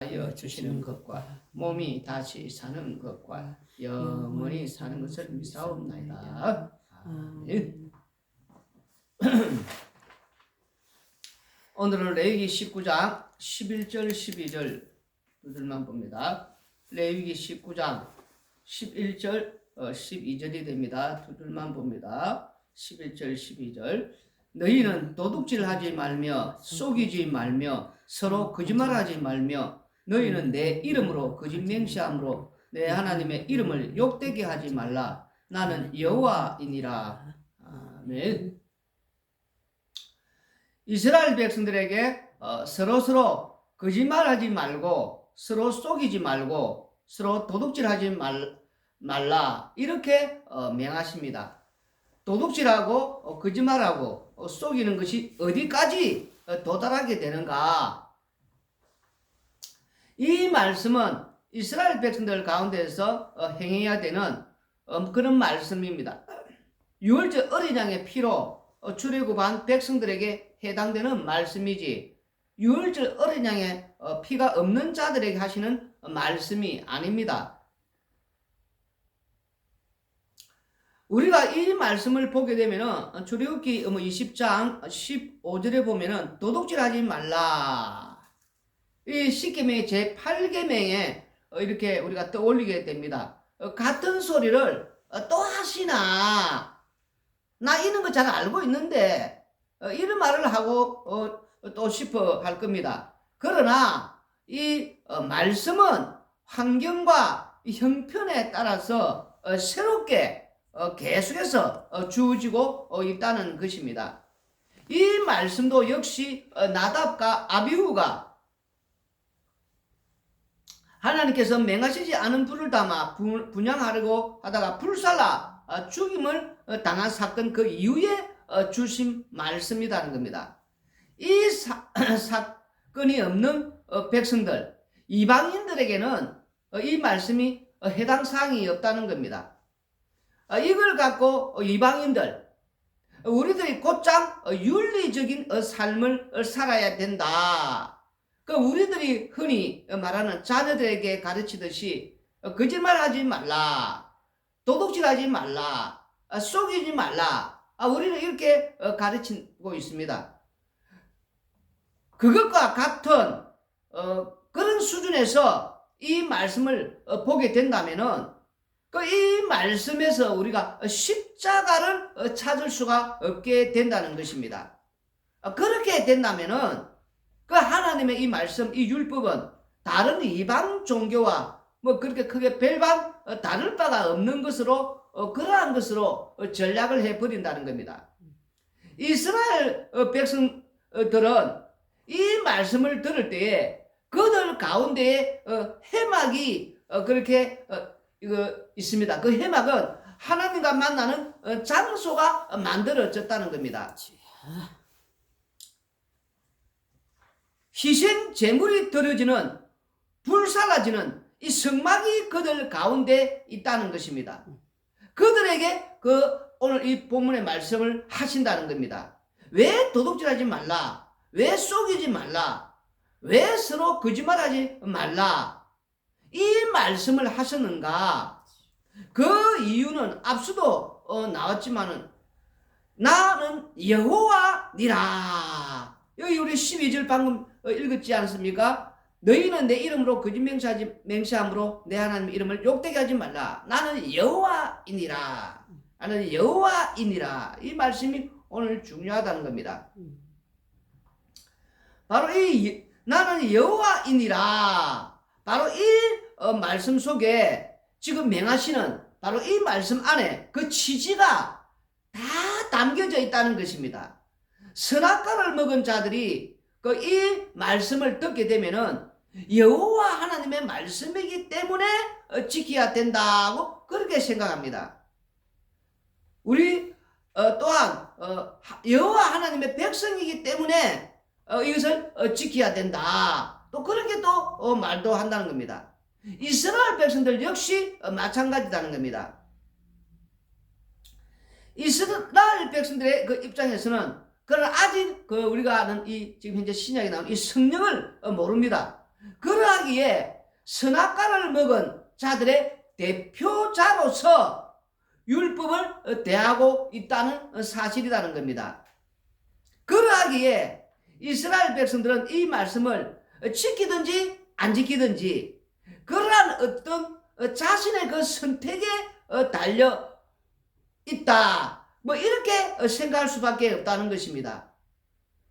하여 주시는 것과 몸이 다시 사는 것과 영원히 사는 것을 믿사옵나이다. 아멘. 오늘은 레위기 19장 11절 12절 두들만 봅니다. 레위기 19장 11절 12절이 됩니다. 두들만 봅니다. 11절 12절 너희는 도둑질하지 말며 속이지 말며 서로 거짓말하지 말며 너희는 내 이름으로 거짓 맹세함으로 내 하나님의 이름을 욕되게 하지 말라. 나는 여호와이니라. 아멘. 이스라엘 백성들에게 서로 거짓말하지 말고 서로 속이지 말고 서로 도둑질하지 말라 이렇게 명하십니다. 도둑질하고 거짓말하고 속이는 것이 어디까지 도달하게 되는가? 이 말씀은 이스라엘 백성들 가운데서 행해야 되는 그런 말씀입니다. 유월절 어린 양의 피로 출애굽한 백성들에게 해당되는 말씀이지 유월절 어린 양의 피가 없는 자들에게 하시는 말씀이 아닙니다. 우리가 이 말씀을 보게 되면은 출애굽기 20장 15절에 보면은 도둑질하지 말라. 이 10계명의 제8계명에 이렇게 우리가 떠올리게 됩니다. 같은 소리를 또 하시나? 나 이런 거 잘 알고 있는데 이런 말을 하고 또 싶어 할 겁니다. 그러나 이 말씀은 환경과 형편에 따라서 새롭게 계속해서 주어지고 있다는 것입니다. 이 말씀도 역시 나답과 아비후가 하나님께서 맹하시지 않은 불을 담아 분향하려고 하다가 불살라 죽임을 당한 사건 그 이후에 주신 말씀이라는 겁니다. 이 사건이 없는 백성들, 이방인들에게는 이 말씀이 해당 사항이 없다는 겁니다. 이걸 갖고 이방인들, 우리들이 곧장 윤리적인 삶을 살아야 된다. 우리들이 흔히 말하는 자녀들에게 가르치듯이 거짓말하지 말라, 도둑질하지 말라, 속이지 말라. 우리는 이렇게 가르치고 있습니다. 그것과 같은 그런 수준에서 이 말씀을 보게 된다면은 이 말씀에서 우리가 십자가를 찾을 수가 없게 된다는 것입니다. 그렇게 된다면은 그 하나님의 이 말씀, 이 율법은 다른 이방 종교와 그렇게 크게 별반 다를 바가 없는 것으로 그러한 것으로 전략을 해버린다는 겁니다. 이스라엘 백성들은 이 말씀을 들을 때에 그들 가운데에 해막이 그렇게 있습니다. 그 해막은 하나님과 만나는 장소가 만들어졌다는 겁니다. 희생 제물이 드려지는 불살라지는 이 성막이 그들 가운데 있다는 것입니다. 그들에게 오늘 이 본문의 말씀을 하신다는 겁니다. 왜 도둑질하지 말라? 왜 속이지 말라? 왜 서로 거짓말하지 말라? 이 말씀을 하셨는가? 그 이유는 앞서도 나왔지만은 나는 여호와니라. 여기 우리 12절 방금 읽었지 않습니까? 너희는 내 이름으로 거짓 맹세함으로 내 하나님의 이름을 욕되게 하지 말라. 나는 여호와이니라. 나는 여호와이니라. 이 말씀이 오늘 중요하다는 겁니다. 바로 이 나는 여호와이니라. 바로 이 말씀 속에 지금 맹하시는 바로 이 말씀 안에 그 취지가 다 담겨져 있다는 것입니다. 선악과를 먹은 자들이 이 말씀을 듣게 되면은 여호와 하나님의 말씀이기 때문에 지켜야 된다고 그렇게 생각합니다. 우리 또한 여호와 하나님의 백성이기 때문에 이것을 지켜야 된다. 또 그렇게 또 말도 한다는 겁니다. 이스라엘 백성들 역시 마찬가지다는 겁니다. 이스라엘 백성들의 그 입장에서는 그러나 아직 우리가 아는 이 지금 현재 신약에 나온 이 성령을 모릅니다. 그러하기에 선악과를 먹은 자들의 대표자로서 율법을 대하고 있다는 사실이라는 겁니다. 그러하기에 이스라엘 백성들은 이 말씀을 지키든지 안 지키든지 그러한 어떤 자신의 그 선택에 달려 있다. 뭐 이렇게 생각할 수밖에 없다는 것입니다.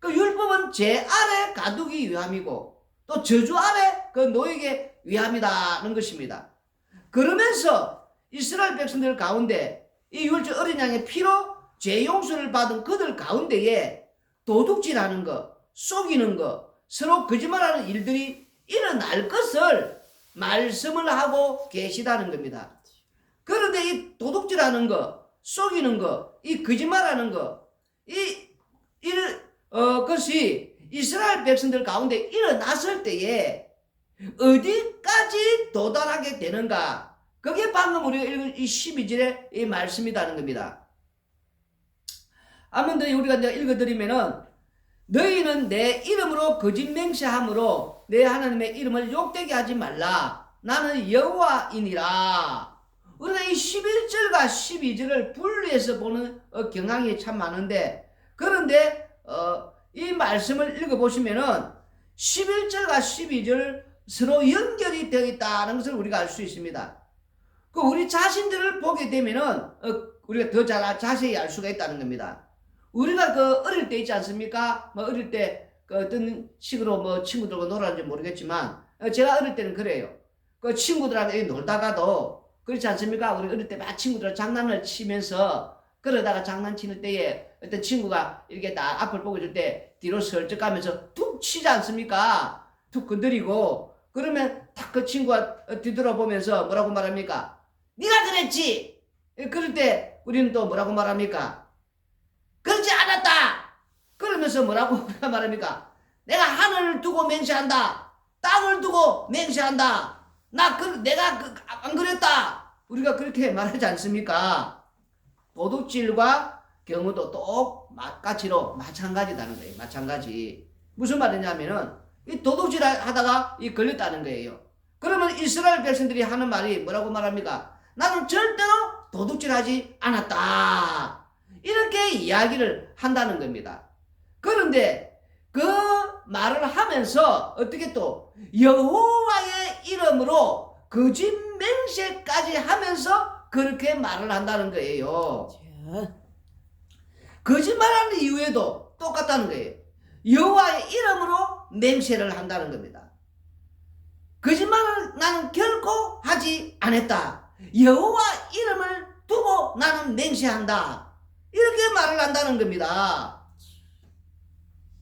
그 율법은 죄 아래 가두기 위함이고 또 저주 아래 그 놓이게 위함이라는 것입니다. 그러면서 이스라엘 백성들 가운데 이 율법 어린 양의 피로 죄 용서를 받은 그들 가운데에 도둑질하는 것, 속이는 것, 서로 거짓말하는 일들이 일어날 것을 말씀을 하고 계시다는 겁니다. 그런데 이 도둑질하는 것, 속이는 것, 이 거짓말하는 것, 것이 이스라엘 백성들 가운데 일어났을 때에 어디까지 도달하게 되는가? 그게 방금 우리가 읽은 이 12절의 이 말씀이라는 겁니다. 한번 더 우리가 이제 읽어드리면은 너희는 내 이름으로 거짓 맹세함으로 내 하나님의 이름을 욕되게 하지 말라. 나는 여호와이니라. 우리가 이 11절과 12절을 분리해서 보는 경향이 참 많은데 그런데 이 말씀을 읽어보시면은 11절과 12절 서로 연결이 되어 있다는 것을 우리가 알 수 있습니다. 그 우리 자신들을 보게 되면은 우리가 더 잘 자세히 알 수가 있다는 겁니다. 우리가 그 어릴 때 있지 않습니까? 뭐 어릴 때 그 어떤 식으로 뭐 친구들과 놀았는지 모르겠지만 제가 어릴 때는 그래요. 그 친구들하고 놀다가도 그렇지 않습니까? 우리 어릴 때 막 친구들하고 장난을 치면서 그러다가 장난치는 때에 어떤 친구가 이렇게 딱 앞을 보고 있을 때 뒤로 슬쩍 가면서 툭 치지 않습니까? 툭 건드리고 그러면 딱 그 친구가 뒤돌아보면서 뭐라고 말합니까? 네가 그랬지! 그럴 때 우리는 또 뭐라고 말합니까? 그렇지 않았다! 그러면서 뭐라고 말합니까? 내가 하늘을 두고 맹세한다! 땅을 두고 맹세한다! 내가 안 그랬다! 우리가 그렇게 말하지 않습니까? 도둑질과 경우도 똑같이로 마찬가지다는 거예요. 마찬가지. 무슨 말이냐면은 이 도둑질 하다가 걸렸다는 거예요. 그러면 이스라엘 백성들이 하는 말이 뭐라고 말합니까? 나는 절대로 도둑질하지 않았다. 이렇게 이야기를 한다는 겁니다. 그런데 그 말을 하면서 어떻게 또 여호와의 이름으로 거짓 맹세까지 하면서 그렇게 말을 한다는 거예요. 거짓말하는 이유에도 똑같다는 거예요. 여호와의 이름으로 맹세를 한다는 겁니다. 거짓말을 나는 결코 하지 않았다. 여호와 이름을 두고 나는 맹세한다. 이렇게 말을 한다는 겁니다.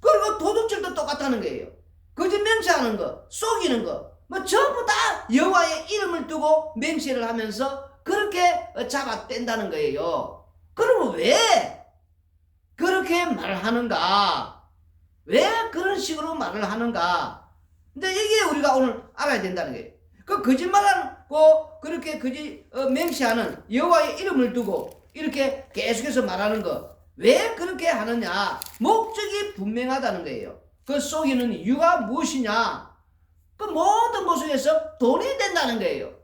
그리고 도둑질도 똑같다는 거예요. 거짓 맹세하는 거, 속이는 거, 뭐 전부 다 여호와의 이름을 두고 맹세를 하면서 그렇게 잡아뗀다는 거예요. 그러면 왜 그렇게 말을 하는가? 왜 그런 식으로 말을 하는가? 근데 이게 우리가 오늘 알아야 된다는 거예요. 그 거짓말하고 그렇게 맹세하는 여호와의 이름을 두고 이렇게 계속해서 말하는 거 왜 그렇게 하느냐? 목적이 분명하다는 거예요. 그 속이는 이유가 무엇이냐? 그 모든 모습에서 돈이 된다는 거예요.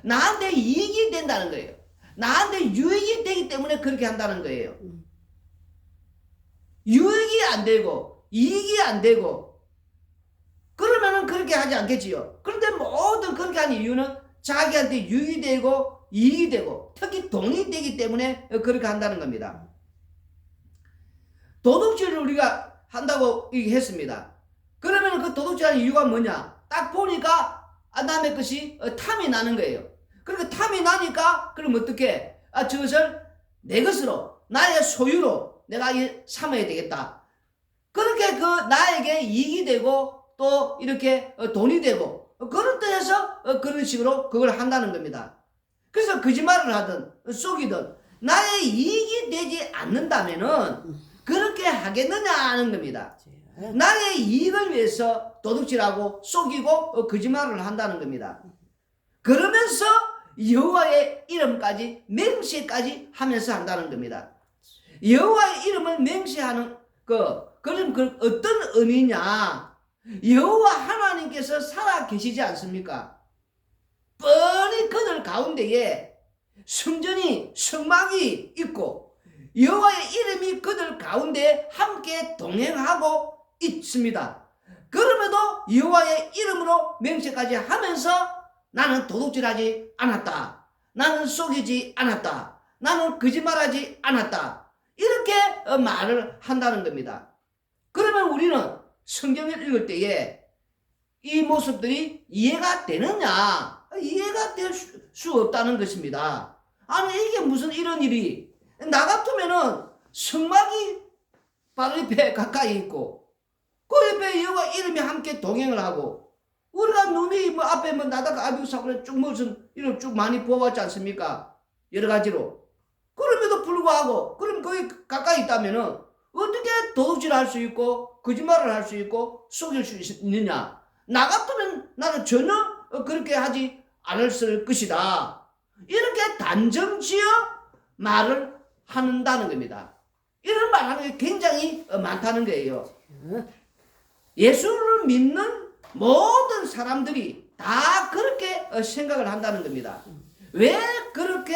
나한테 이익이 된다는 거예요. 나한테 유익이 되기 때문에 그렇게 한다는 거예요. 유익이 안 되고 이익이 안 되고 그러면은 그렇게 하지 않겠지요. 그런데 모든 그렇게 하는 이유는 자기한테 유익이 되고 이익이 되고 특히 돈이 되기 때문에 그렇게 한다는 겁니다. 도둑질을 우리가 한다고 얘기했습니다. 그러면 그 도둑질하는 이유가 뭐냐? 딱 보니까 남의 것이 탐이 나는 거예요. 그러니까 탐이 나니까 그럼 어떻게? 저것을 내 것으로 나의 소유로 내가 삼아야 되겠다. 그렇게 그 나에게 이익이 되고 또 이렇게 돈이 되고 그런 뜻에서 그런 식으로 그걸 한다는 겁니다. 그래서 거짓말을 하든 속이든 나의 이익이 되지 않는다면은 그렇게 하겠느냐 하는 겁니다. 나의 이익을 위해서 도둑질하고 속이고 거짓말을 한다는 겁니다. 그러면서 여호와의 이름까지 맹세까지 하면서 한다는 겁니다. 여호와의 이름을 맹세하는 그럼 그 어떤 의미냐? 여호와 하나님께서 살아 계시지 않습니까? 뻔히 그들 가운데에 성전이 성막이 있고 여호와의 이름이 그들 가운데 함께 동행하고 있습니다. 그럼에도 여호와의 이름으로 맹세까지 하면서 나는 도둑질하지 않았다. 나는 속이지 않았다. 나는 거짓말하지 않았다. 이렇게 말을 한다는 겁니다. 그러면 우리는 성경을 읽을 때에 이 모습들이 이해가 되느냐? 이해가 될 수 없다는 것입니다. 아니 이게 무슨 이런 일이, 나 같으면은 성막이 바로 옆에 가까이 있고 그 옆에 여호와 이름이 함께 동행을 하고 우리가 눈이 뭐 앞에 뭐 나다가 아비고 사고를 쭉 무슨 이런 쭉 많이 보아왔지 않습니까? 여러 가지로. 그럼에도 불구하고 그럼 거기 가까이 있다면은 어떻게 도둑질할 수 있고 거짓말을 할 수 있고 속일 수 있느냐? 나 같으면 나는 전혀 그렇게 하지 않을 것이다. 이렇게 단정지어 말을 한다는 겁니다. 이런 말 하는 게 굉장히 많다는 거예요. 예수를 믿는 모든 사람들이 다 그렇게 생각을 한다는 겁니다. 왜 그렇게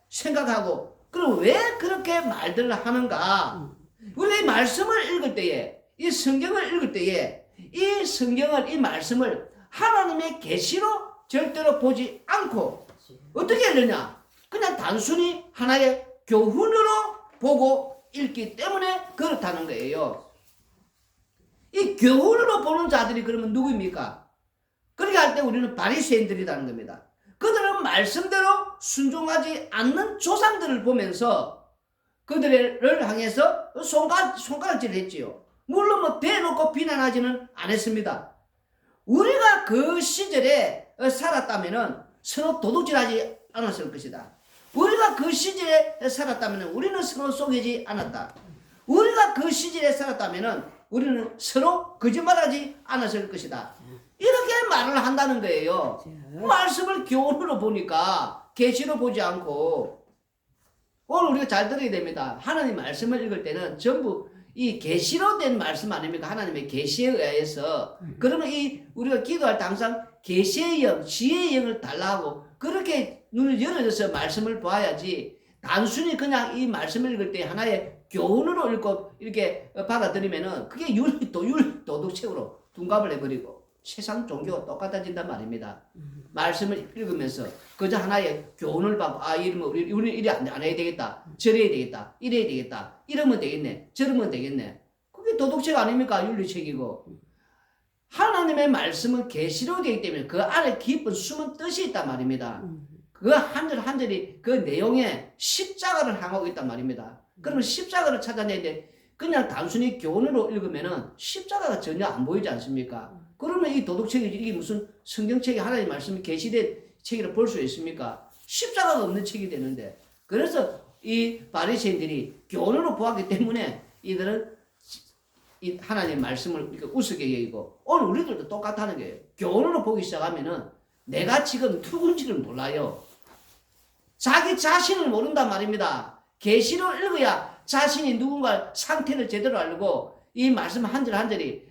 생각하고 그럼 왜 그렇게 말들을 하는가? 우리가 이 말씀을 읽을 때에 이 성경을 읽을 때에 이 성경을 이 말씀을 하나님의 계시로 절대로 보지 않고 어떻게 읽느냐? 그냥 단순히 하나의 교훈으로 보고 읽기 때문에 그렇다는 거예요. 이 교훈으로 보는 자들이 그러면 누구입니까? 그렇게 할 때 우리는 바리새인들이라는 겁니다. 그들은 말씀대로 순종하지 않는 조상들을 보면서 그들을 향해서 손가락질을 했지요. 물론 뭐 대놓고 비난하지는 않았습니다. 우리가 그 시절에 살았다면 서로 도둑질하지 않았을 것이다. 우리가 그 시절에 살았다면 우리는 서로 속이지 않았다. 우리가 그 시절에 살았다면 우리는 서로 거짓말하지 않았을 것이다. 이렇게 말을 한다는 거예요. 말씀을 교훈으로 보니까 계시로 보지 않고 오늘 우리가 잘 들어야 됩니다. 하나님 말씀을 읽을 때는 전부 이 계시로 된 말씀 아닙니까? 하나님의 계시에 의해서. 그러면 이 우리가 기도할 때 항상 계시의 영, 지혜의 영을 달라고 그렇게 눈을 열어줘서 말씀을 봐야지 단순히 그냥 이 말씀을 읽을 때 하나의 교훈으로 읽고 이렇게 받아들이면은 그게 도둑책으로 둔갑을 해버리고 세상 종교가 똑같아진단 말입니다. 말씀을 읽으면서 그저 하나의 교훈을 받고 이러면 우리 이래 안 해야 되겠다. 저래야 되겠다. 이래야 되겠다. 이러면 되겠네. 저러면 되겠네. 그게 도둑책 아닙니까? 윤리책이고. 하나님의 말씀은 계시로 되기 때문에 그 안에 깊은 숨은 뜻이 있단 말입니다. 그 한 절 한 절이 그 내용에 십자가를 향하고 있단 말입니다. 그러면 십자가를 찾아내는데 그냥 단순히 교훈으로 읽으면은 십자가가 전혀 안 보이지 않습니까? 그러면 이 도둑책이 이게 무슨 성경책이 하나님 말씀이 계시된 책이라 볼 수 있습니까? 십자가가 없는 책이 되는데. 그래서 이 바리새인들이 교훈으로 보았기 때문에 이들은 이 하나님 말씀을 이렇게 우습게 여기고 오늘 우리들도 똑같다는 거예요. 교훈으로 보기 시작하면은 내가 지금 누군지를 몰라요. 자기 자신을 모른단 말입니다. 계시로 읽어야 자신이 누군가 상태를 제대로 알고 이 말씀 한 절 한 절이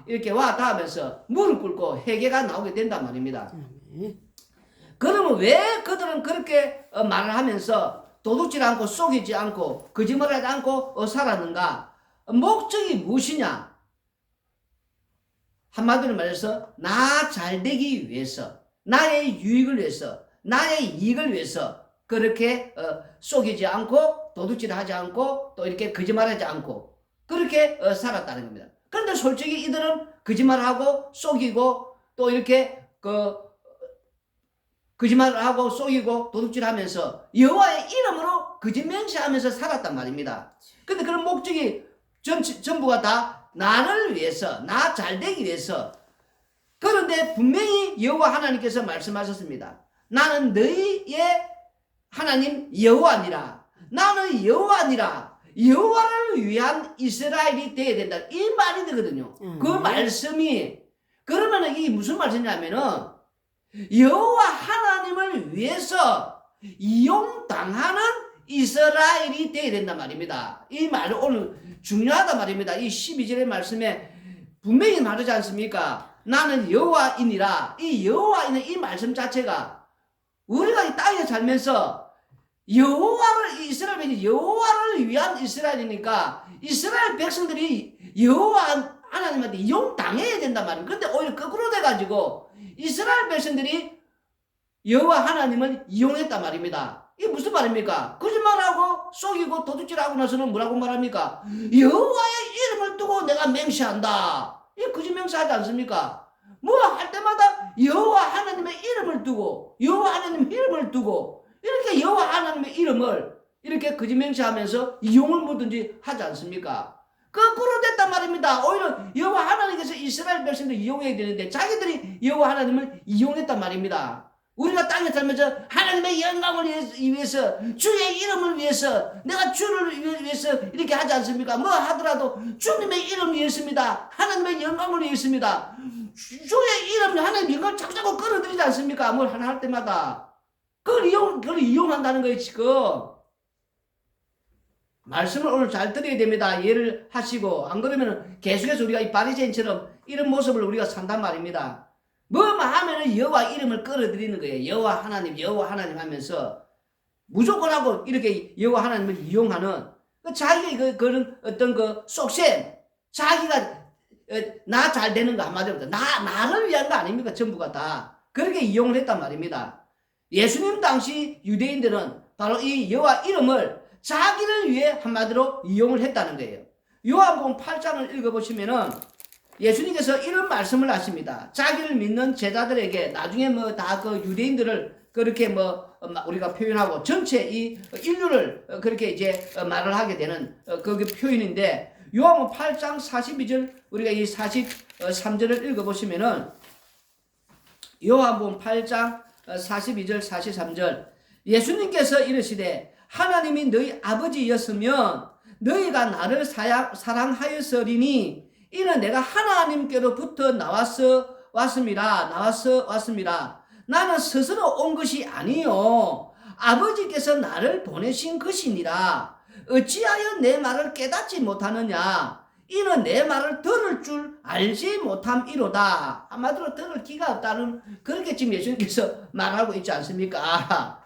이렇게 와 닿으면서 무릎 꿇고 회개가 나오게 된단 말입니다. 그러면 왜 그들은 그렇게 말을 하면서 도둑질 않고 속이지 않고 거짓말하지 않고 살았는가? 목적이 무엇이냐? 한마디로 말해서 나 잘되기 위해서, 나의 유익을 위해서, 나의 이익을 위해서 그렇게 속이지 않고 도둑질하지 않고 또 이렇게 거짓말하지 않고 그렇게 살았다는 겁니다. 그런데 솔직히 이들은 거짓말하고 속이고 또 이렇게 거짓말하고 속이고 도둑질하면서 여호와의 이름으로 거짓 맹세하면서 살았단 말입니다. 근데 그런 목적이 전부가 다 나를 위해서, 나 잘되기 위해서. 그런데 분명히 여호와 하나님께서 말씀하셨습니다. 나는 너희의 하나님 여호와니라. 나는 여호와니라. 여호와를 위한 이스라엘이 되어야 된다. 이 말이 되거든요. 그 말씀이. 그러면 이게 무슨 말씀이냐면은 여호와 하나님을 위해서 이용당하는 이스라엘이 되어야 된단 말입니다. 이 말은 오늘 중요하단 말입니다. 이 12절의 말씀에 분명히 말하지 않습니까? 나는 여호와이니라. 이 여호와이는 이 말씀 자체가 우리가 이 땅에 살면서 여호와를 이스라엘 백성이 여호와를 위한 이스라엘이니까 이스라엘 백성들이 여호와 하나님한테 이용당해야 된단 말이에요. 근데 오히려 거꾸로 돼가지고 이스라엘 백성들이 여호와 하나님을 이용했단 말입니다. 이게 무슨 말입니까? 거짓말하고 속이고 도둑질하고 나서는 뭐라고 말합니까? 여호와의 이름을 두고 내가 맹세한다. 이게 거짓 맹세하지 않습니까? 뭐 할 때마다 여호와 하나님의 이름을 두고 여호와 하나님의 이름을 두고 이렇게 여호와 하나님의 이름을 이렇게 거짓 맹세하면서 이용을 뭐든지 하지 않습니까? 거꾸로 됐단 말입니다. 오히려 여호와 하나님께서 이스라엘 백성들 이용해야 되는데 자기들이 여호와 하나님을 이용했단 말입니다. 우리가 땅에 살면서 하나님의 영광을 위해서 주의 이름을 위해서 내가 주를 위해서 이렇게 하지 않습니까? 뭐 하더라도 주님의 이름 위해서입니다. 하나님의 영광을 위해서입니다. 주의 이름 하나님의 영광을 자꾸 끌어들이지 않습니까? 뭘 하나 할 때마다 그걸 이용한다는 거예요. 지금 말씀을 오늘 잘 들어야 됩니다. 이해를 하시고 안 그러면 계속해서 우리가 이 바리새인처럼 이런 모습을 우리가 산단 말입니다. 뭐만 하면은 여호와 이름을 끌어들이는 거예요. 여호와 하나님 하면서 무조건 하고 이렇게 여호와 하나님을 이용하는 자기가 그런 어떤 그 속셈, 자기가 나 잘 되는 거 한마디로 나를 위한 거 아닙니까? 전부가 다 그렇게 이용을 했단 말입니다. 예수님 당시 유대인들은 바로 이 여호와 이름을 자기를 위해 한마디로 이용을 했다는 거예요. 요한복음 8장을 읽어보시면은 예수님께서 이런 말씀을 하십니다. 자기를 믿는 제자들에게 나중에 뭐 다 그 유대인들을 그렇게 뭐 우리가 표현하고 전체 이 인류를 그렇게 이제 말을 하게 되는 그 표현인데 요한복음 8장 42절 우리가 이 43절을 읽어보시면은 요한복음 8장 42절 43절 예수님께서 이르시되 하나님이 너희 아버지였으면 너희가 나를 사랑하였으리니 이는 내가 하나님께로부터 왔습니다. 나는 스스로 온 것이 아니요 아버지께서 나를 보내신 것이니라. 어찌하여 내 말을 깨닫지 못하느냐? 이는 내 말을 들을 줄 알지 못함이로다. 한마디로 들을 기가 없다는 그렇게 지금 예수님께서 말하고 있지 않습니까?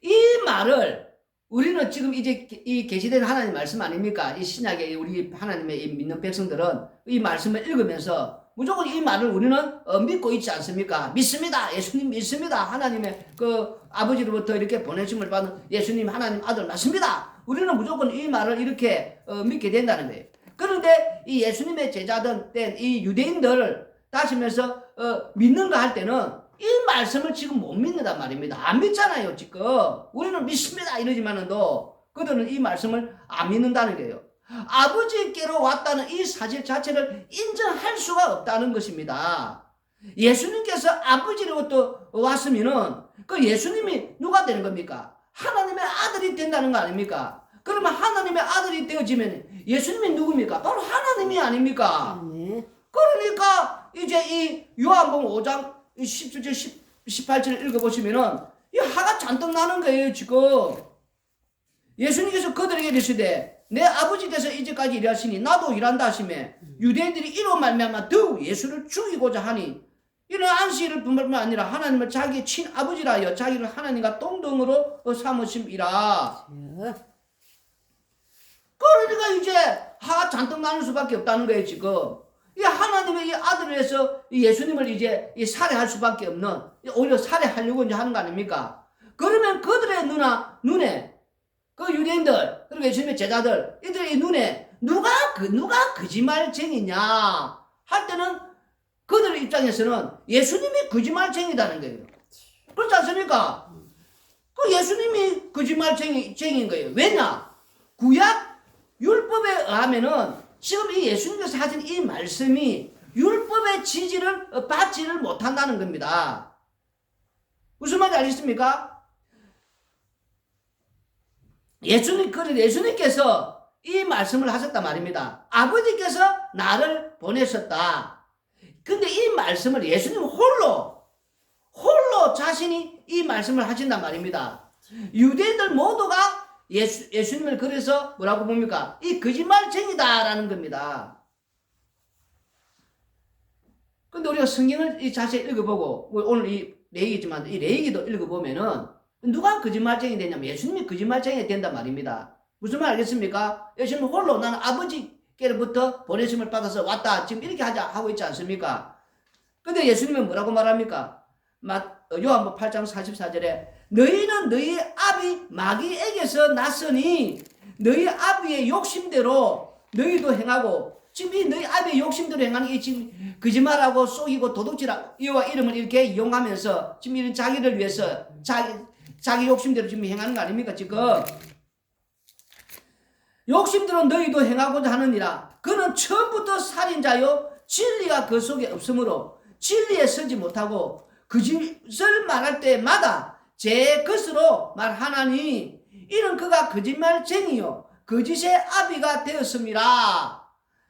이 말을 우리는 지금 이제 이 계시된 하나님 말씀 아닙니까? 이 신약의 우리 하나님의 믿는 백성들은 이 말씀을 읽으면서 무조건 이 말을 우리는 믿고 있지 않습니까? 믿습니다. 예수님 믿습니다. 하나님의 그 아버지로부터 이렇게 보내심을 받은 예수님 하나님 아들 맞습니다. 우리는 무조건 이 말을 이렇게 믿게 된다는 거예요. 그런데 이 예수님의 제자들 된 이 유대인들을 따지면서 믿는가 할 때는 이 말씀을 지금 못 믿는단 말입니다. 안 믿잖아요, 지금. 우리는 믿습니다. 이러지만은도 그들은 이 말씀을 안 믿는다는 거예요. 아버지께로 왔다는 이 사실 자체를 인정할 수가 없다는 것입니다. 예수님께서 아버지로부터 왔으면은 그 예수님이 누가 되는 겁니까? 하나님의 아들이 된다는 거 아닙니까? 그러면 하나님의 아들이 되어지면 예수님이 누굽니까? 바로 하나님이 아닙니까? 그러니까 이제 이 요한복음 5장 17절 18절을 읽어보시면은 이 화가 잔뜩 나는 거예요. 지금 예수님께서 그들에게 이르시되 내 아버지께서 이제까지 일하시니 나도 일한다 하시매 유대인들이 이로 말미암아 더욱 예수를 죽이고자 하니 이는 안식일을 뿐만 아니라 하나님을 자기의 친아버지라 하여 자기를 하나님과 동등으로 삼으심이라. 그러니까 이제 화가 잔뜩 나는 수밖에 없다는 거예요. 지금 이 하나님의 이 아들을 해서 예수님을 이제 살해할 수밖에 없는 오히려 살해하려고 이제 하는 거 아닙니까? 그러면 그들의 눈에 그 유대인들 그리고 예수님의 제자들 이들의 눈에 누가 거짓말쟁이냐 할 때는 그들의 입장에서는 예수님이 거짓말쟁이다는 거예요. 그렇지 않습니까? 그 예수님이 거짓말쟁이인 거예요. 왜냐? 구약 율법에 의하면은 지금 이 예수님께서 하신 이 말씀이 율법의 지지를 받지를 못한다는 겁니다. 무슨 말인지 아시겠습니까? 예수님께서 이 말씀을 하셨단 말입니다. 아버지께서 나를 보내셨다. 근데 이 말씀을 예수님 홀로 자신이 이 말씀을 하신단 말입니다. 유대인들 모두가 예수님을 그래서 뭐라고 봅니까? 이 거짓말쟁이다라는 겁니다. 근데 우리가 성경을 자세히 읽어보고 오늘 이 레위기지만 이 레위기도 읽어보면은 누가 거짓말쟁이 되냐면 예수님이 거짓말쟁이 된단 말입니다. 무슨 말 알겠습니까? 예수님 홀로 나는 아버지께로부터 보내심을 받아서 왔다 지금 이렇게 하고 있지 않습니까? 근데 예수님은 뭐라고 말합니까? 요한복음 8장 44절에 너희는 너희 아비 마귀에게서 났으니 너희 아비의 욕심대로 너희도 행하고 지금 이 너희 아비의 욕심대로 행하는 게 지금 거짓말하고 속이고 도둑질하고 이와 이름을 이렇게 이용하면서 지금 이런 자기를 위해서 자기 욕심대로 지금 행하는 거 아닙니까 지금? 욕심대로 너희도 행하고자 하느니라. 그는 처음부터 살인자요 진리가 그 속에 없으므로 진리에 서지 못하고 거짓을 말할 때마다 제 것으로 말하나니 이는 그가 거짓말쟁이요 거짓의 아비가 되었습니다.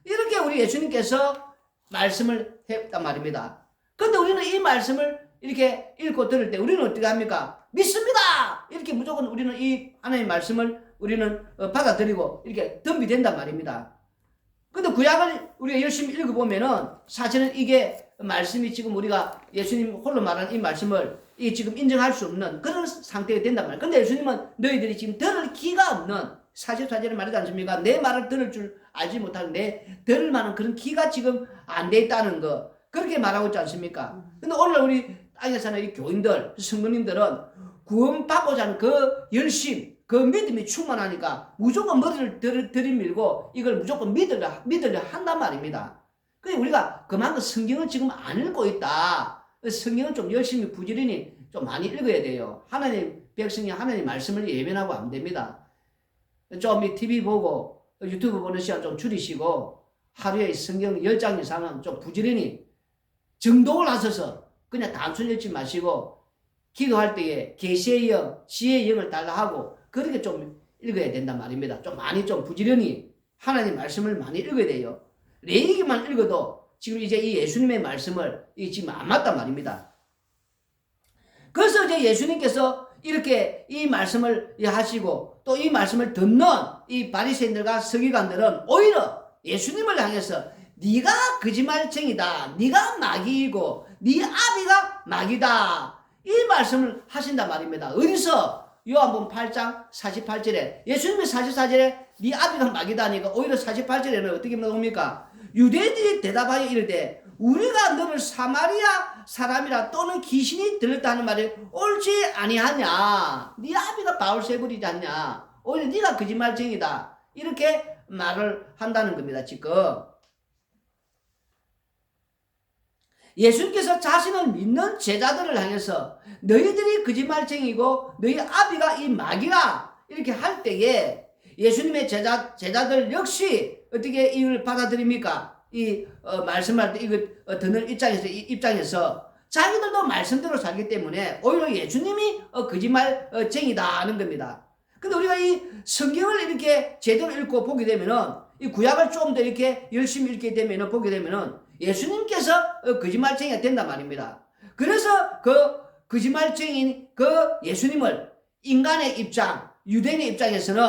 이렇게 우리 예수님께서 말씀을 했단 말입니다. 그런데 우리는 이 말씀을 이렇게 읽고 들을 때 우리는 어떻게 합니까? 믿습니다! 이렇게 무조건 우리는 이 하나님의 말씀을 우리는 받아들이고 이렇게 덤비된단 말입니다. 근데 구약을 우리가 열심히 읽어보면은 사실은 이게 말씀이 지금 우리가 예수님 홀로 말하는 이 말씀을 이 지금 인정할 수 없는 그런 상태가 된단 말이에요. 근데 예수님은 너희들이 지금 들을 기가 없는 44절에 말하지 않습니까? 내 말을 들을 줄 알지 못하는 들을 만한 그런 기가 지금 안 돼 있다는 거 그렇게 말하고 있지 않습니까? 근데 오늘 우리 땅에 사는 이 교인들, 성도님들은 구원받고자 하는 그 열심, 그 믿음이 충만하니까 무조건 머리를 들이밀고 이걸 무조건 믿으려 한단 말입니다. 그래서 우리가 그만큼 성경을 지금 안 읽고 있다. 성경을 좀 열심히 부지런히 좀 많이 읽어야 돼요. 하나님 백성이 하나님 말씀을 예면하고 안 됩니다. 좀 이 TV 보고 유튜브 보는 시간 좀 줄이시고 하루에 성경 10장 이상은 좀 부지런히 정독을 하셔서 그냥 단순히 읽지 마시고 기도할 때에 계시의 영, 지혜의 영을 달라 하고 그렇게 좀 읽어야 된단 말입니다. 좀 많이 좀 부지런히 하나님 말씀을 많이 읽어야 돼요. 레위기만 읽어도 지금 이제 이 예수님의 말씀을 지금 안 맞단 말입니다. 그래서 이제 예수님께서 이렇게 이 말씀을 하시고 또 이 말씀을 듣는 이 바리새인들과 서기관들은 오히려 예수님을 향해서 네가 거짓말쟁이다. 네가 마귀이고 네 아비가 마귀다. 이 말씀을 하신단 말입니다. 어디서? 요한복음 8장 48절에 예수님이 44절에 네 아비가 마귀다 하니까 오히려 48절에는 어떻게 나옵니까? 유대인들이 대답하여 이르되 우리가 너를 사마리아 사람이라 또는 귀신이 들렸다는 말이 옳지 아니하냐? 네 아비가 바울세불이지 않냐? 오히려 네가 거짓말쟁이다. 이렇게 말을 한다는 겁니다. 지금 예수님께서 자신을 믿는 제자들을 향해서 너희들이 거짓말쟁이고 너희 아비가 이 마귀라 이렇게 할 때에 예수님의 제자들 역시 어떻게 이걸 받아들입니까? 이 말씀할 때 이거 듣는 입장에서 자기들도 말씀대로 살기 때문에 오히려 예수님이 거짓말쟁이다 하는 겁니다. 근데 우리가 이 성경을 이렇게 제대로 읽고 보게 되면은 이 구약을 좀 더 이렇게 열심히 읽게 되면은 보게 되면은 예수님께서 거짓말쟁이가 된단 말입니다. 그래서 그 거짓말쟁이인 그 예수님을 인간의 입장, 유대인의 입장에서는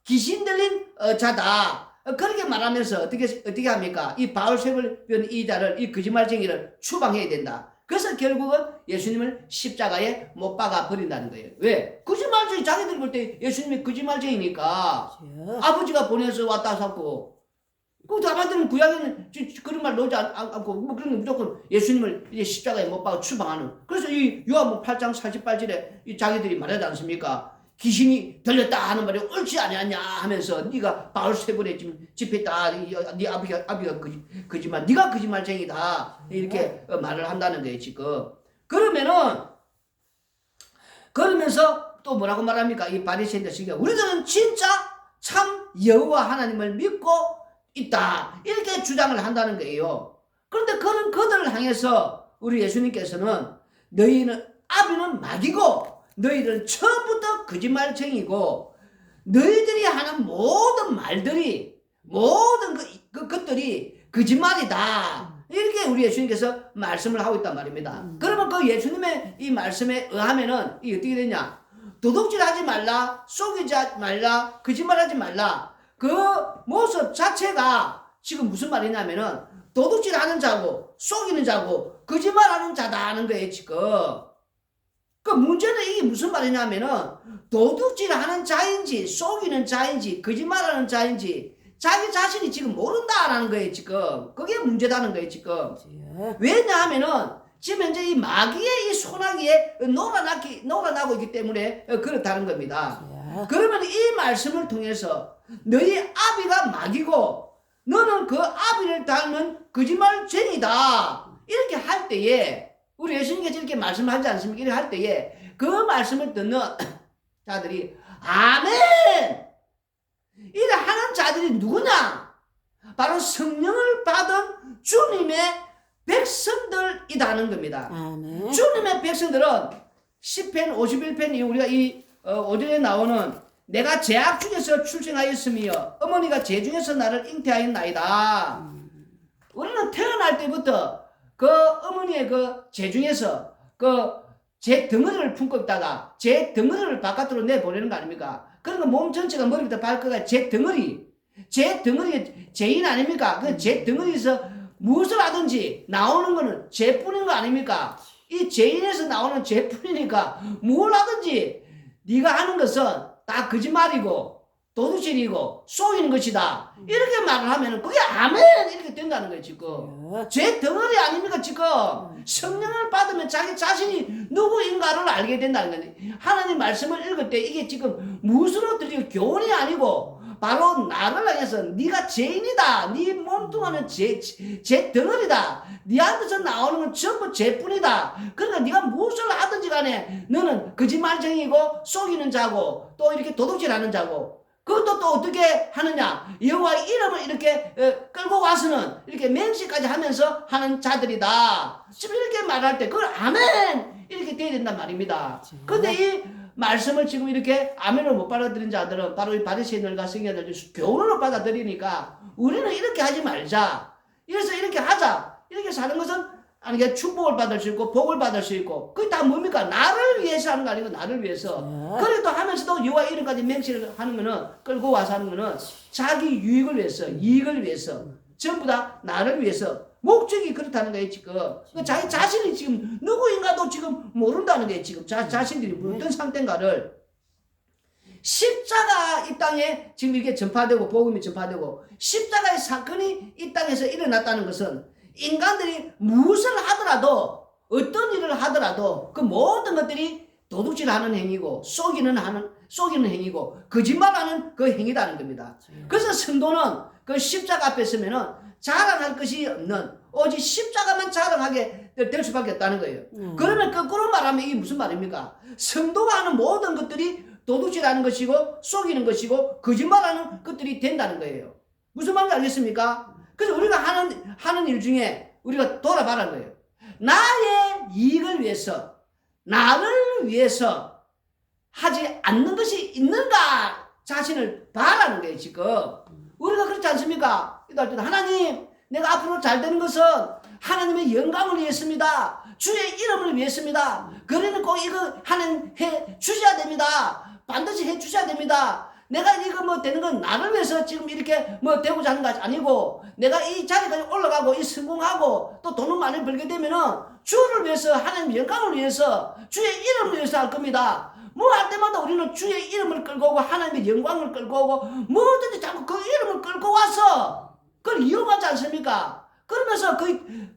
귀신 들린 자다. 그렇게 말하면서 어떻게 합니까? 이 바울세불 변 이 자를 이 거짓말쟁이를 추방해야 된다. 그래서 결국은 예수님을 십자가에 못 박아 버린다는 거예요. 왜? 거짓말쟁이 자기들이 볼 때 예수님이 거짓말쟁이니까 아버지가 보내서 왔다 하고 그 다만들은 구약에는 그런 말 넣지 않고 뭐 그런 거 무조건 예수님을 이제 십자가에 못 박아 추방하는. 그래서 이 요한복음 8장 48절에 이 자기들이 말하지 않습니까? 귀신이 들렸다 하는 말이 옳지 아니하냐 하면서 네가 바울세불에 지금 집했다. 네 아비가 거짓말, 네가 거짓말쟁이다 이렇게 말을 한다는 거예요 지금. 그러면서 또 뭐라고 말합니까? 이 바리새인들 시기가 우리들은 진짜 참 여호와 하나님을 믿고 있다 이렇게 주장을 한다는 거예요. 그런데 그런 그들을 향해서 우리 예수님께서는 너희는 아비는 마귀고 너희들은 처음부터 거짓말쟁이고 너희들이 하는 모든 말들이 모든 것들이 거짓말이다 이렇게 우리 예수님께서 말씀을 하고 있단 말입니다. 그러면 그 예수님의 이 말씀에 의하면은 이 어떻게 되냐? 도둑질하지 말라, 속이지 말라, 거짓말하지 말라. 그 모습 자체가 지금 무슨 말이냐면은 도둑질하는 자고 속이는 자고 거짓말하는 자다는 거예요 지금. 그 문제는 이게 무슨 말이냐면은 도둑질하는 자인지 속이는 자인지 거짓말하는 자인지 자기 자신이 지금 모른다라는 거예요 지금. 그게 문제다는 거예요 지금. 왜냐하면은 지금 현재 이 마귀의 이 소나기에 놀아나고 있기 때문에 그렇다는 겁니다. 그러면 이 말씀을 통해서 너희 아비가 마귀고 너는 그 아비를 닮은 거짓말쟁이다 이렇게 할 때에 우리 예수님께서 이렇게 말씀하지 않습니까? 이렇게 할 때에 그 말씀을 듣는 자들이 아멘! 이래 하는 자들이 누구냐? 바로 성령을 받은 주님의 백성들이라는 겁니다. 아멘. 주님의 백성들은 10편 51편이 우리가 이 오전에 나오는 내가 제약 중에서 출생하였으며 어머니가 제 중에서 나를 잉태하였나이다. 우리는 태어날 때부터 그 어머니의 그 제 중에서 그 제 덩어리를 품고 있다가 제 덩어리를 바깥으로 내보내는 거 아닙니까? 그러니까 몸 전체가 머리부터 발끝까지 제 덩어리 제인 아닙니까? 그 제 덩어리에서 무엇을 하든지 나오는 거는 제뿐인 거 아닙니까? 이 제인에서 나오는 제뿐이니까 뭘 하든지 네가 하는 것은 다 거짓말이고 도둑질이고 속이는 것이다. 이렇게 말을 하면 그게 아멘 이렇게 된다는 거예요 지금. 제 덩어리 아닙니까 지금. 성령을 받으면 자기 자신이 누구인가를 알게 된다는 거예요. 하나님 말씀을 읽을 때 이게 지금 무엇으로 들리고 교훈이 아니고 바로 나를 향해서 네가 죄인이다. 네 몸뚱아는 제 덩어리다. 네 안에서 나오는 건 전부 죄뿐이다. 그러니까 네가 무엇을 하든지 간에 너는 거짓말쟁이고 속이는 자고 또 이렇게 도둑질하는 자고 그것도 또 어떻게 하느냐? 여호와의 이름을 이렇게 끌고 와서는 이렇게 맹세까지 하면서 하는 자들이다. 지금 이렇게 말할 때 그걸 아멘 이렇게 돼야 된단 말입니다. 근데 이 말씀을 지금 이렇게 아멘을 못 받아들인 자들은 바로 이 바리새인들과 성경들 교훈으로 받아들이니까 우리는 이렇게 하지 말자. 그래서 이렇게 하자. 이렇게 사는 것은 아니 축복을 받을 수 있고 복을 받을 수 있고 그게 다 뭡니까? 나를 위해서 하는 거 아니고 나를 위해서. 그래도 하면서도 여호와 이름까지 맹세를 하는 거는 끌고 와서 하는 거는 자기 유익을 위해서 이익을 위해서 전부 다 나를 위해서 목적이 그렇다는 거예요 지금. 그러니까 자기 자신이 지금 누구인가도 지금 모른다는 거예요 지금. 자신들이 어떤 상태인가를. 십자가 이 땅에 지금 이렇게 전파되고 복음이 전파되고 십자가의 사건이 이 땅에서 일어났다는 것은 인간들이 무엇을 하더라도 어떤 일을 하더라도 그 모든 것들이 도둑질하는 행위고 속이는 행위고 거짓말하는 그 행위라는 겁니다. 그래서 성도는 그 십자가 앞에 서면은 자랑할 것이 없는 오직 십자가만 자랑하게 될 수밖에 없다는 거예요. 그러면 거꾸로 말하면 이게 무슨 말입니까? 성도가 하는 모든 것들이 도둑질하는 것이고 속이는 것이고 거짓말하는 것들이 된다는 거예요. 무슨 말인지 알겠습니까? 그래서 우리가 하는 일 중에 우리가 돌아봐라는 거예요. 나의 이익을 위해서 나를 위해서 하지 않는 것이 있는가 자신을 봐라는 거예요 지금. 우리가 그렇지 않습니까? 하나님 내가 앞으로 잘 되는 것은 하나님의 영광을 위해서입니다. 주의 이름을 위해서입니다. 그러니 꼭 이거 하나님 해 주셔야 됩니다. 반드시 해 주셔야 됩니다. 내가 이거 뭐 되는 건 나를 위해서 지금 이렇게 뭐 되고자 하는 것이 아니고 내가 이 자리까지 올라가고 이 성공하고 또 돈을 많이 벌게 되면은 주를 위해서 하나님 영광을 위해서 주의 이름을 위해서 할 겁니다. 뭐 할 때마다 우리는 주의 이름을 끌고 오고 하나님의 영광을 끌고 오고 뭐든지 자꾸 그 이름을 끌고 와서 그걸 이용하지 않습니까? 그러면서 그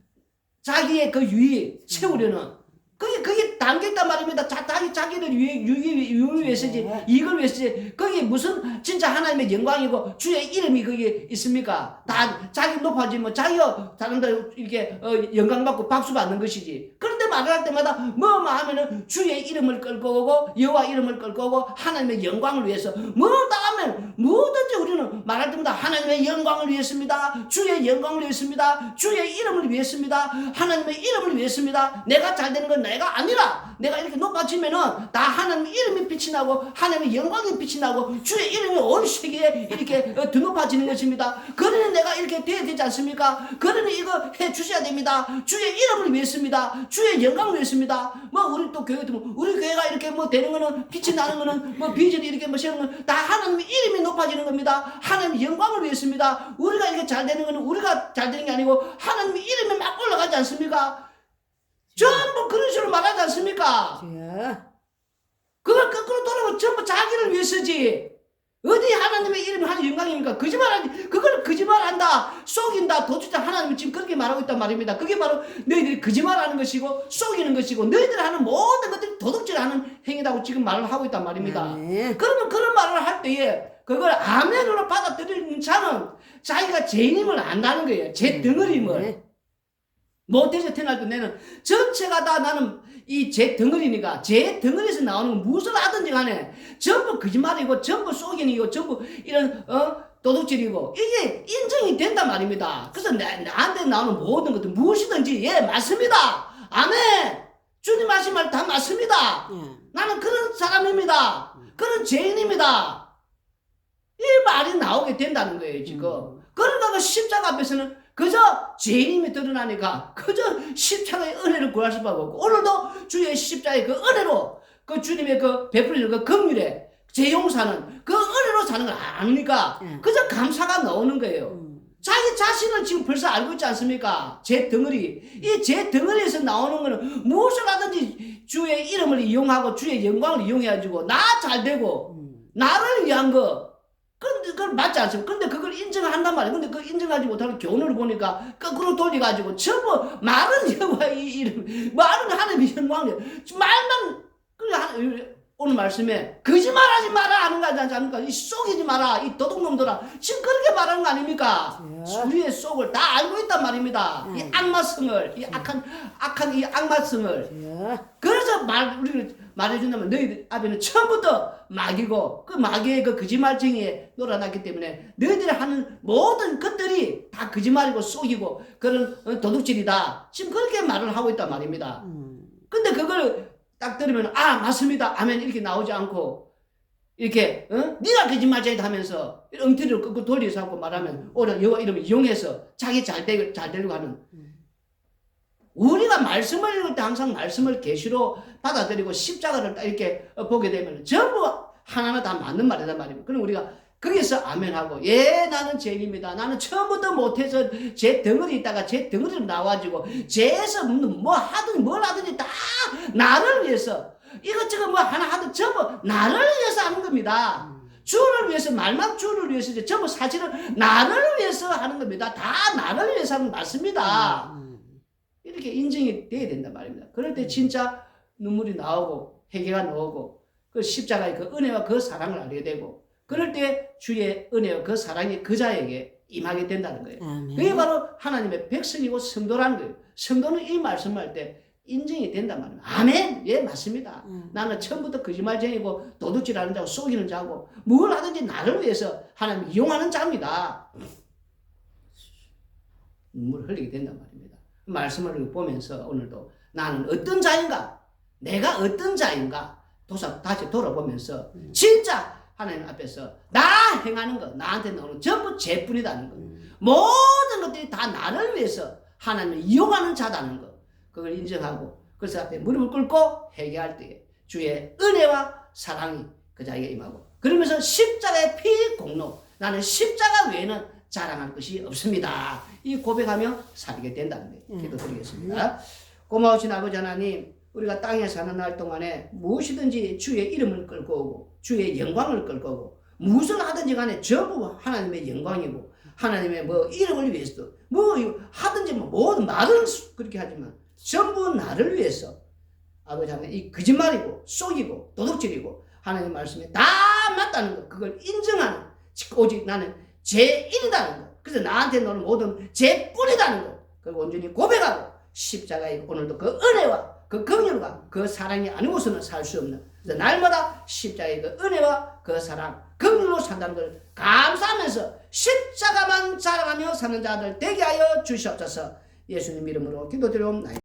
자기의 그 유익 채우려는 그게 담겨있단 말입니다. 자기를 유익을 위해서지, 이익을 위해서지. 그게 무슨 진짜 하나님의 영광이고 주의 이름이 거기에 있습니까? 다 자기 높아지면 자기가 사람들 이렇게 영광 받고 박수 받는 것이지. 그런데 말을 할 때마다 뭐뭐 하면은 주의 이름을 끌고 오고 여호와 이름을 끌고 오고 하나님의 영광을 위해서 뭐다 하면 뭐든지 우리는 말할 때마다 하나님의 영광을 위해서입니다. 주의 영광을 위해서입니다. 주의 이름을 위해서입니다. 하나님의 이름을 위해서입니다. 내가 잘 되는 건 내가 아니라 내가 이렇게 높아지면은 다 하나님 이름이 빛이 나고 하나님의 영광이 빛이 나고 주의 이름이 온 세계에 이렇게 드높아지는 것입니다. 그러니 내가 이렇게 돼야 되지 않습니까? 그러니 이거 해 주셔야 됩니다. 주의 이름을 위해서입니다. 주의 영광을 위해서입니다. 뭐 우리 또 교회도 뭐 우리 교회가 이렇게 뭐 되는 거는 빛이 나는 거는 뭐 비전이 이렇게 뭐 세우는 건 다 하나님의 이름이 높아지는 겁니다. 하나님의 영광을 위해서입니다. 우리가 이렇게 잘 되는 거는 우리가 잘 되는 게 아니고 하나님의 이름이 막 올라가지 않습니까? 전부 그런 식으로 말하지 않습니까? 그걸 거꾸로 돌아보면 전부 자기를 위해서지. 어디 하나님의 이름이 하는 영광입니까? 거짓말하지. 그걸 거짓말한다, 속인다, 도둑질 하나님은 지금 그렇게 말하고 있단 말입니다. 그게 바로 너희들이 거짓말하는 것이고 속이는 것이고 너희들이 하는 모든 것들이 도둑질하는 행위라고 지금 말을 하고 있단 말입니다. 그러면 그런 말을 할 때에 그걸 아멘으로 받아들이는 자는 자기가 죄인임을 안다는 거예요. 제 덩어림을. 못해서 태어날 때 내는 전체가 다 나는 이 제 덩어리니까 제 덩어리에서 나오는 건 무엇을 하든지 간에 전부 거짓말이고 전부 속이고 전부 이런 도둑질이고 이게 인정이 된단 말입니다. 그래서 나한테 나오는 모든 것들 무엇이든지 예 맞습니다. 아멘. 주님 하신 말 다 맞습니다. 나는 그런 사람입니다. 그런 죄인입니다. 이 말이 나오게 된다는 거예요 지금. 그러다가 십자가 앞에서는 그저 죄인임이 드러나니까 그저 십자가의 은혜를 구할 수밖에 없고 오늘도 주의 십자가의 그 은혜로 그 주님의 그 베풀리는 그 긍휼에 재용사는 그 은혜로 사는 걸 아니까 그저 감사가 나오는 거예요. 자기 자신을 지금 벌써 알고 있지 않습니까? 제 덩어리. 이 제 덩어리에서 나오는 거는 무엇을 하든지 주의 이름을 이용하고 주의 영광을 이용해가지고 나 잘되고 나를 위한 거. 근데 그걸 맞지 않습니까? 근데 그걸 인정한단 말이에요. 근데 그걸 인정하지 못하는 교훈을 보니까 거꾸로 돌려가지고 전부 말은 여호와의 이름, 말은 하나님의 영광이에요. 말만 오늘 말씀에 거짓말하지 마라 하는 거 아니지 않습니까? 이 속이지 마라, 이 도둑놈들아. 지금 그렇게 말하는 거 아닙니까? 우리의 속을 다 알고 있단 말입니다. 이 악마성을, 이 악한 이 악마성을. 그래서 우리를 말해준다면 너희들 앞에는 처음부터 마귀고 그 마귀의 그 거짓말쟁이에 놀아났기 때문에 너희들이 하는 모든 것들이 다 거짓말이고 속이고 그런 도둑질이다. 지금 그렇게 말을 하고 있단 말입니다. 근데 그걸 딱 들으면 아 맞습니다 아멘 이렇게 나오지 않고 이렇게 네가 거짓말쟁이다 하면서 엉터리로 끄고 돌려서 하고 말하면 오히려 여호와 이름을 이용해서 자기 잘 되려고 하는 우리가 말씀을 읽을 때 항상 말씀을 계시로 받아들이고 십자가를 딱 이렇게 보게 되면 전부 하나하나 다 맞는 말이란 말입니다. 그럼 우리가 거기서 아멘하고 예 나는 죄인입니다. 나는 처음부터 못해서 제 덩어리 있다가 제 덩어리로 나와가지고 죄에서 뭐 하든 뭘 하든지 다 나를 위해서 이것저것 뭐 하나 하든 전부 나를 위해서 하는 겁니다. 주를 위해서 말만 주를 위해서 전부 사실은 나를 위해서 하는 겁니다. 다 나를 위해서 하는 거 맞습니다. 이렇게 인정이 돼야 된단 말입니다. 그럴 때 진짜 눈물이 나오고 회개가 나오고 그 십자가의 그 은혜와 그 사랑을 알게 되고 그럴 때 주의 은혜와 그 사랑이 그 자에게 임하게 된다는 거예요. 그게 바로 하나님의 백성이고 성도라는 거예요. 성도는 이 말씀할 때 인정이 된단 말입니다. 아멘! 예, 맞습니다. 나는 처음부터 거짓말쟁이고 도둑질하는 자고 속이는 자고 뭘 하든지 나를 위해서 하나님 이용하는 자입니다. 눈물을 흘리게 된단 말입니다. 말씀을 보면서 오늘도 나는 어떤 자인가? 내가 어떤 자인가? 다시 돌아보면서 진짜 하나님 앞에서 나 행하는 거, 나한테 나오는 전부 죄뿐이다는 거. 모든 것들이 다 나를 위해서 하나님을 이용하는 자다는 거. 그걸 인정하고 그래서 앞에 무릎을 꿇고 회개할 때에 주의 은혜와 사랑이 그 자에게 임하고 그러면서 십자가의 피 공로 나는 십자가 외에는 자랑할 것이 없습니다. 이 고백하며 살게 된다는 거예요. 기도드리겠습니다. 고마우신 아버지 하나님 우리가 땅에 사는 날 동안에 무엇이든지 주의 이름을 끌고 오고 주의 영광을 끌고 오고 무엇을 하든지 간에 전부 하나님의 영광이고 하나님의 뭐 이름을 위해서도 뭐 하든지 뭐 모든 말은 그렇게 하지만 전부 나를 위해서 아버지 하나님 이 거짓말이고 속이고 도둑질이고 하나님 말씀에 다 맞다는 것 그걸 인정하는 오직 나는 죄인이라는 것 그래서 나한테 너는 모든 죄뿐이라는 것 그걸 온전히 고백하고 십자가에 오늘도 그 은혜와 그 긍휼과 그 사랑이 아니고서는 살 수 없는 그래서 날마다 십자가의 그 은혜와 그 사랑 긍휼로 산다는 걸 감사하면서 십자가만 자랑하며 사는 자들 되게 하여 주시옵소서. 예수님 이름으로 기도드리옵나이다.